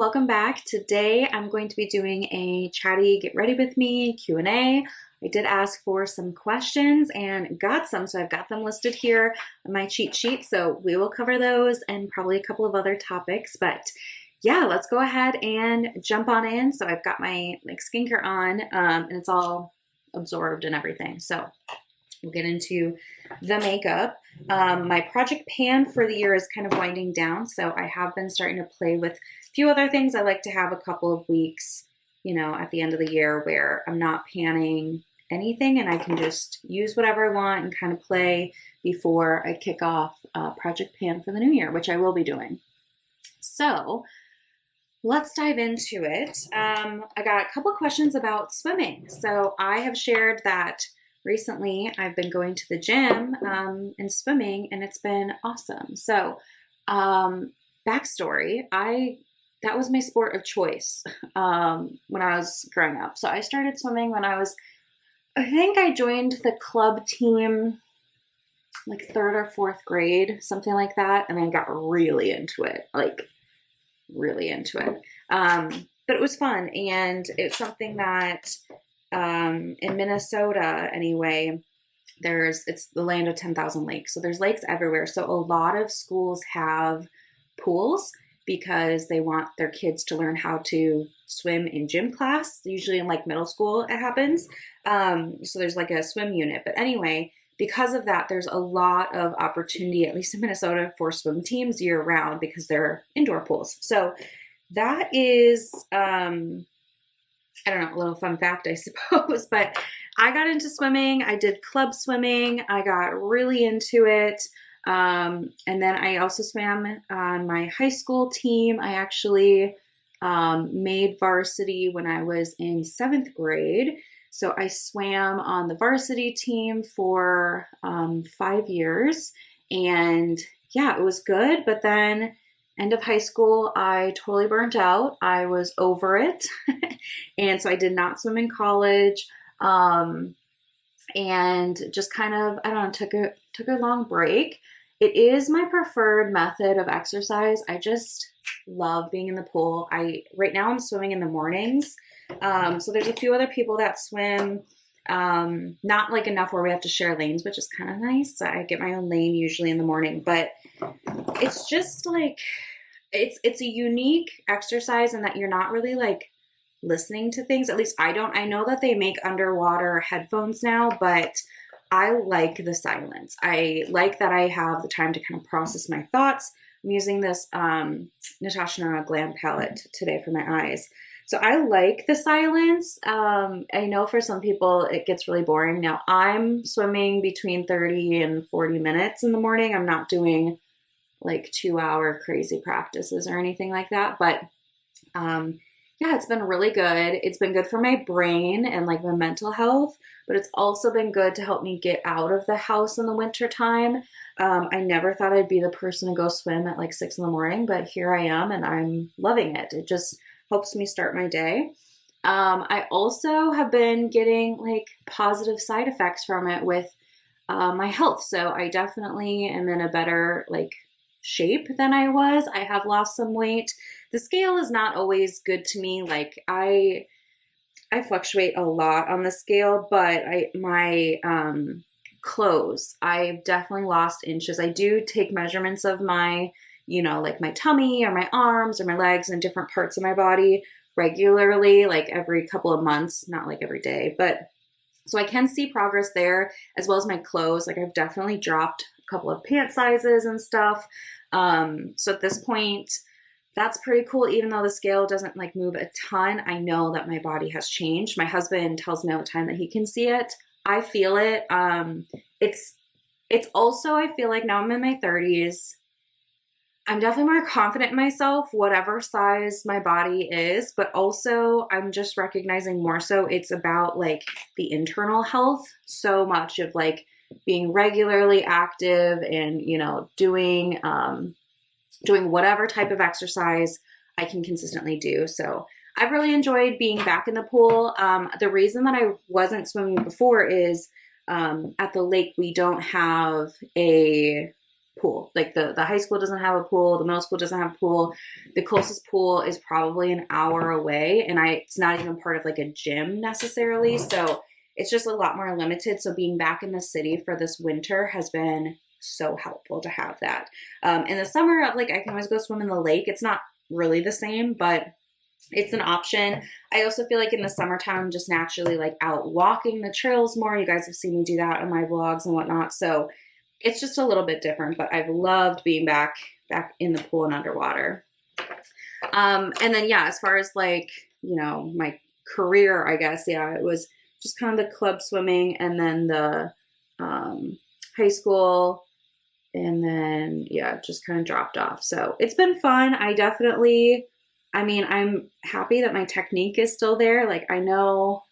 welcome back. Today I'm going to be doing a chatty get ready with me Q&A. I did ask for some questions and got some, so I've got them listed here on my cheat sheet. So we will cover those and probably a couple of other topics, but yeah, let's go ahead and jump on in. So I've got my skincare on and it's all absorbed and everything. So we'll get into the makeup. My project pan for the year is kind of winding down, so I have been starting to play with a few other things. I like to have a couple of weeks, at the end of the year where I'm not panning anything and I can just use whatever I want and kind of play before I kick off project pan for the new year, which I will be doing. So let's dive into it. I got a couple questions about swimming. So I have shared that recently I've been going to the gym and swimming, and it's been awesome. So backstory, that was my sport of choice when I was growing up. So I started swimming when I think I joined the club team like 3rd or 4th grade, something like that, and I got really into it, but it was fun, and it's something that in Minnesota anyway, it's the land of 10,000 lakes. So there's lakes everywhere. So a lot of schools have pools because they want their kids to learn how to swim in gym class. Usually in middle school it happens. So there's a swim unit. But anyway, because of that, there's a lot of opportunity, at least in Minnesota, for swim teams year round because they're indoor pools. So that is, I don't know, a little fun fact, I suppose, but I got into swimming. I did club swimming. I got really into it. And then I also swam on my high school team. I actually made varsity when I was in 7th grade. So I swam on the varsity team for 5 years. And yeah, it was good. But then end of high school, I totally burnt out. I was over it. And so I did not swim in college. And just kind of, I don't know, took a long break. It is my preferred method of exercise. I just love being in the pool. Right now I'm swimming in the mornings. So there's a few other people that swim, not enough where we have to share lanes, which is kind of nice. I get my own lane usually in the morning, but it's just it's a unique exercise in that you're not really listening to things. At least I don't. I know that they make underwater headphones now, but I like the silence. I like that I have the time to kind of process my thoughts. I'm using this Natasha Glam palette today for my eyes. So I like the silence. I know for some people it gets really boring. Now I'm swimming between 30 and 40 minutes in the morning. I'm not doing 2-hour crazy practices or anything like that. But yeah, it's been really good. It's been good for my brain and my mental health, but it's also been good to help me get out of the house in the winter time. I never thought I'd be the person to go swim at 6 in the morning, but here I am and I'm loving it. It just helps me start my day. I also have been getting positive side effects from it with my health. So I definitely am in a better shape than I was. I have lost some weight. The scale is not always good to me. I fluctuate a lot on the scale, but my clothes, I've definitely lost inches. I do take measurements of my, my tummy or my arms or my legs and different parts of my body regularly, every couple of months, not every day, but so I can see progress there as well as my clothes. I've definitely dropped couple of pant sizes and stuff. So at this point, that's pretty cool. Even though the scale doesn't move a ton, I know that my body has changed. My husband tells me all the time that he can see it. I feel it. It's also, I feel now I'm in my 30s. I'm definitely more confident in myself, whatever size my body is, but also I'm just recognizing more so it's about the internal health so much of being regularly active and, doing whatever type of exercise I can consistently do. So I've really enjoyed being back in the pool. The reason that I wasn't swimming before is at the lake, we don't have a pool. Like the high school doesn't have a pool, the middle school doesn't have a pool. The closest pool is probably an hour away, and it's not even part of like a gym necessarily. So it's just a lot more limited. So being back in the city for this winter has been so helpful to have that. In the summer, like I can always go swim in the lake. It's not really the same, but it's an option. I also feel like in the summertime, I'm just naturally like out walking the trails more. You guys have seen me do that in my vlogs and whatnot. So it's just a little bit different, but I've loved being back in the pool and underwater. And then, yeah, as far as like, you know, my career, I guess, yeah, it was just kind of the club swimming and then the high school, and then, yeah, just kind of dropped off. So it's been fun. I'm happy that my technique is still there. Like I know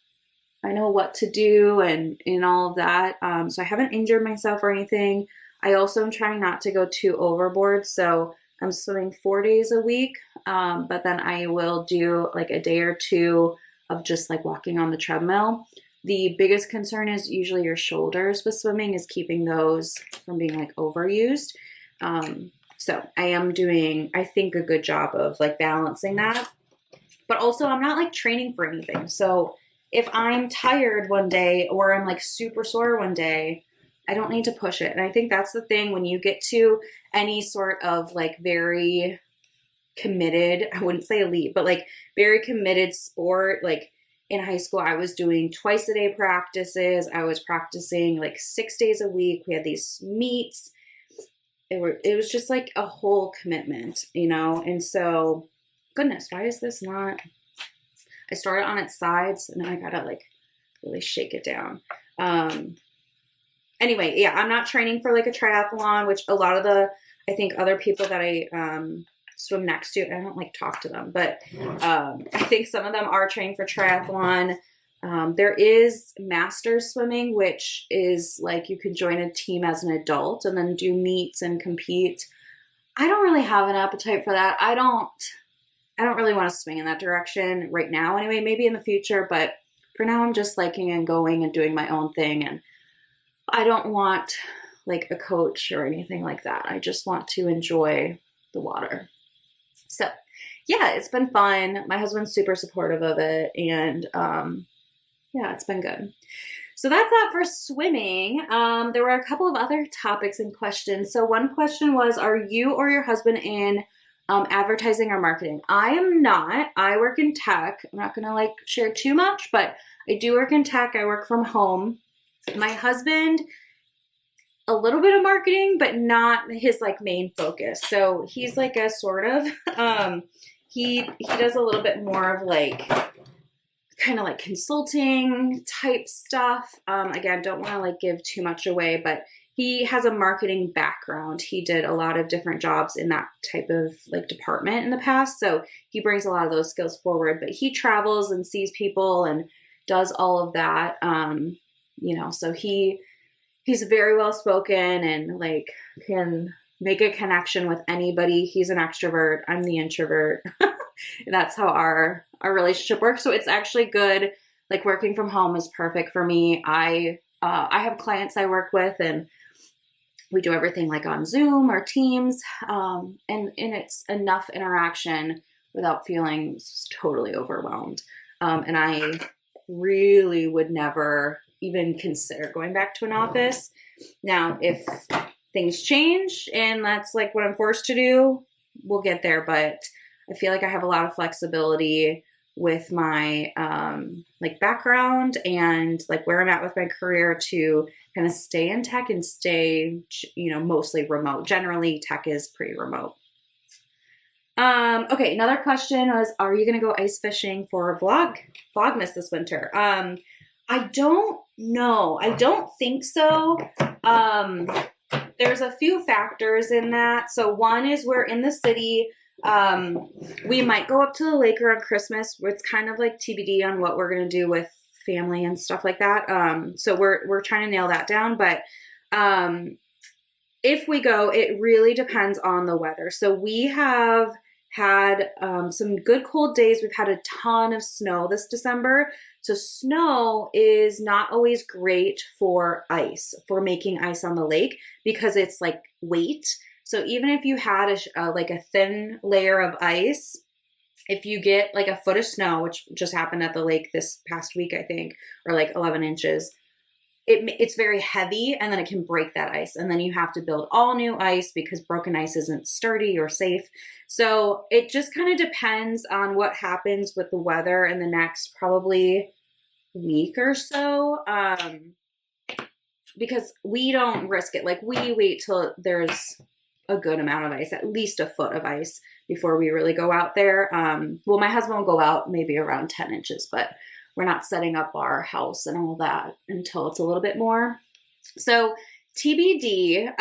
what to do and all of that. So I haven't injured myself or anything. I also am trying not to go too overboard. So I'm swimming 4 days a week. But then I will do like a day or two of just like walking on the treadmill. The biggest concern is usually your shoulders with swimming, is keeping those from being like overused. So I am doing, I think, a good job of like balancing that. But also I'm not like training for anything. So if I'm tired one day or I'm like super sore one day, I don't need to push it. And I think that's the thing when you get to any sort of like very committed, I wouldn't say elite, but like very committed sport. Like in high school, I was doing twice a day practices. I was practicing like 6 days a week. We had these meets. It was just like a whole commitment, you know? And so, goodness, why is this not? I started on its sides and then I gotta like really shake it down. Anyway, yeah, I'm not training for like a triathlon, which a lot of I think other people that I swim next to, I don't like talk to them, but I think some of them are training for triathlon. There is masters swimming, which is like you can join a team as an adult and then do meets and compete. I don't really have an appetite for that. I don't really want to swing in that direction right now anyway, maybe in the future, but for now I'm just liking and going and doing my own thing, and I don't want like a coach or anything like that. I just want to enjoy the water. So yeah, it's been fun. My husband's super supportive of it, and yeah, it's been good. So that's that for swimming. There were a couple of other topics and questions. So one question was, are you or your husband in advertising or marketing? I am not. I work in tech. I'm not gonna like share too much, but I do work in tech. I work from home. My husband, a little bit of marketing, but not his like main focus. So he's like a sort of, he does a little bit more of like kind of like consulting type stuff. Again, don't want to like give too much away, but he has a marketing background. He did a lot of different jobs in that type of like department in the past. So he brings a lot of those skills forward, but he travels and sees people and does all of that. You know, so he's very well spoken and like can make a connection with anybody. He's an extrovert. I'm the introvert. That's how our relationship works. So it's actually good. Like working from home is perfect for me. I have clients I work with and we do everything like on Zoom or Teams. And it's enough interaction without feeling totally overwhelmed. And I really would never even consider going back to an office. Now, if things change and that's like what I'm forced to do, we'll get there. But I feel like I have a lot of flexibility with my like background and like where I'm at with my career to kind of stay in tech and stay, you know, mostly remote. Generally, tech is pretty remote. Okay, another question was, are you going to go ice fishing for Vlogmas this winter? I don't know. I don't think so. There's a few factors in that. So one is we're in the city. We might go up to the lake around Christmas. It's kind of like TBD on what we're going to do with family and stuff like that. So we're trying to nail that down. But if we go, it really depends on the weather. So we have had some good cold days. We've had a ton of snow this December. So snow is not always great for ice, for making ice on the lake, because it's like weight. So even if you had like a thin layer of ice, if you get like a foot of snow, which just happened at the lake this past week, I think, or like 11 inches, it's very heavy, and then it can break that ice. And then you have to build all new ice because broken ice isn't sturdy or safe. So it just kind of depends on what happens with the weather in the next probably week or so. Because we don't risk it. Like, we wait till there's a good amount of ice, at least a foot of ice, before we really go out there. Well, my husband will go out maybe around 10 inches, but we're not setting up our house and all that until it's a little bit more. So TBD,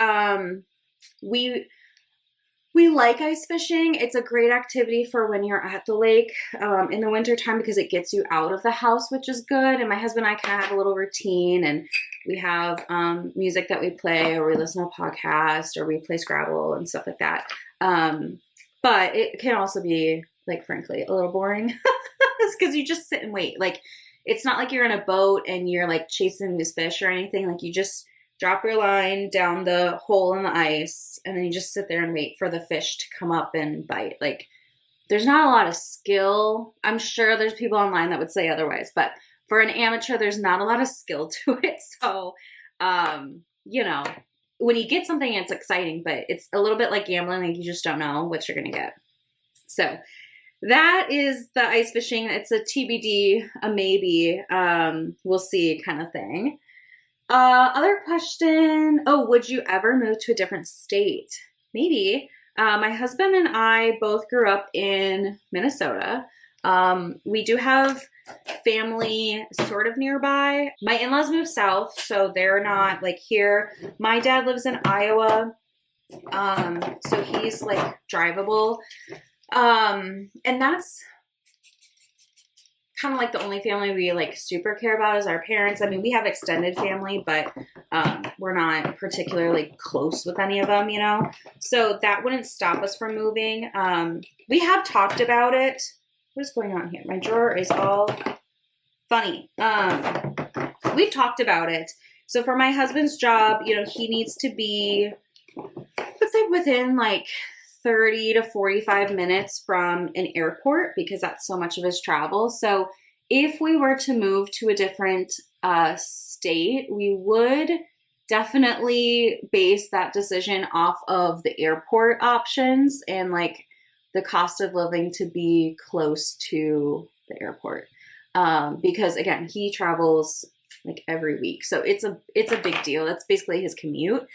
we like ice fishing. It's a great activity for when you're at the lake in the wintertime, because it gets you out of the house, which is good. And my husband and I kind of have a little routine, and we have music that we play, or we listen to a podcast, or we play Scrabble and stuff like that. But it can also be, like, frankly, a little boring because you just sit and wait. Like, it's not like you're in a boat and you're like chasing this fish or anything. Like, you just drop your line down the hole in the ice, and then you just sit there and wait for the fish to come up and bite. Like, there's not a lot of skill. I'm sure there's people online that would say otherwise, but for an amateur, there's not a lot of skill to it. So, you know, when you get something, it's exciting, but it's a little bit like gambling. Like, you just don't know what you're going to get. So that is the ice fishing. It's a TBD, a maybe, we'll see kind of thing. Other question. Oh, would you ever move to a different state? Maybe. My husband and I both grew up in Minnesota. We do have family sort of nearby. My in-laws moved south, so they're not like here. My dad lives in Iowa. So he's like drivable. And that's kind of like the only family we like super care about is our parents. I mean, we have extended family, but we're not particularly close with any of them, you know? So that wouldn't stop us from moving. We have talked about it. What is going on here? My drawer is all funny. We've talked about it. So for my husband's job, you know, he needs to be, let's say, within like 30 to 45 minutes from an airport, because that's so much of his travel. So if we were to move to a different state, we would definitely base that decision off of the airport options and like the cost of living to be close to the airport. Because again, he travels like every week. So it's a big deal. That's basically his commute.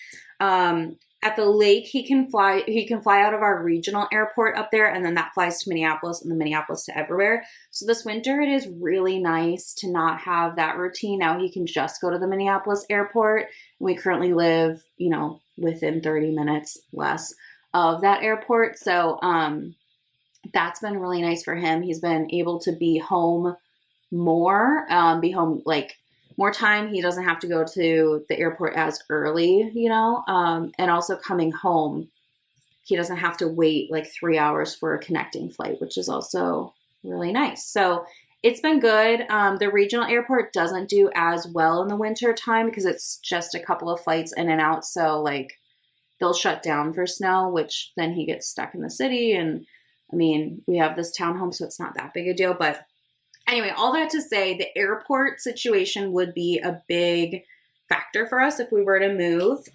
At the lake, he can fly out of our regional airport up there, and then that flies to Minneapolis, and then Minneapolis to everywhere. So this winter, it is really nice to not have that routine. Now he can just go to the Minneapolis airport. We currently live, you know, within 30 minutes less of that airport. So that's been really nice for him. He's been able to be home more, be home like more time. He doesn't have to go to the airport as early, you know, and also coming home, he doesn't have to wait like 3 hours for a connecting flight, which is also really nice. So it's been good. The regional airport doesn't do as well in the winter time because it's just a couple of flights in and out. So like they'll shut down for snow, which then he gets stuck in the city. And I mean, we have this townhome, so it's not that big a deal, but anyway, all that to say, the airport situation would be a big factor for us if we were to move.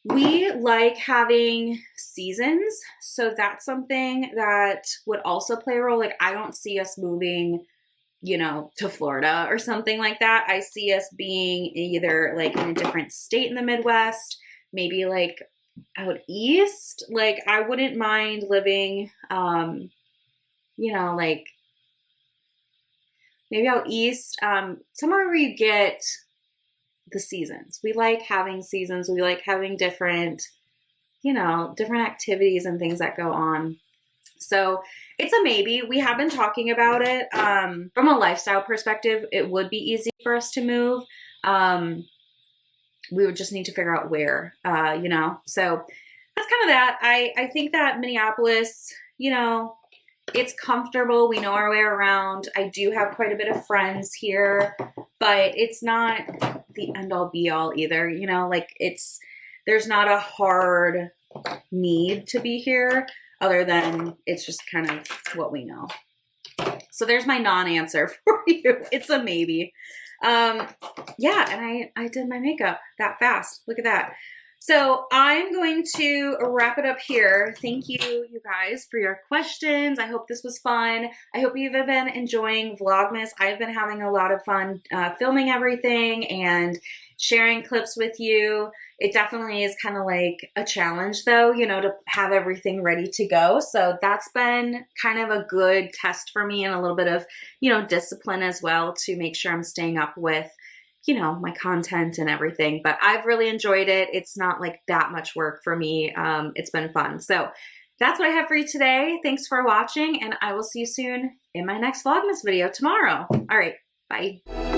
We like having seasons, so that's something that would also play a role. Like, I don't see us moving, you know, to Florida or something like that. I see us being either like in a different state in the Midwest, maybe like out east. Like, I wouldn't mind living, you know, like maybe out east, somewhere where you get the seasons. We like having seasons. We like having different, you know, different activities and things that go on. So it's a maybe. We have been talking about it. From a lifestyle perspective, it would be easy for us to move. We would just need to figure out where, you know. So that's kind of that. I think that Minneapolis, you know, It's comfortable. We know our way around. I do have quite a bit of friends here, but it's not the end all be all either. You know, like there's not a hard need to be here other than it's just kind of what we know. So there's my non-answer for you. It's a maybe. Yeah, and I did my makeup that fast. Look at that. So I'm going to wrap it up here. Thank you, you guys, for your questions. I hope this was fun. I hope you've been enjoying Vlogmas. I've been having a lot of fun filming everything and sharing clips with you. It definitely is kind of like a challenge though, you know, to have everything ready to go. So that's been kind of a good test for me and a little bit of, you know, discipline as well to make sure I'm staying up with, you know, my content and everything. But I've really enjoyed it. It's not like that much work for me. It's been fun. So that's what I have for you today. Thanks for watching, and I will see you soon in my next Vlogmas video tomorrow. All right, bye.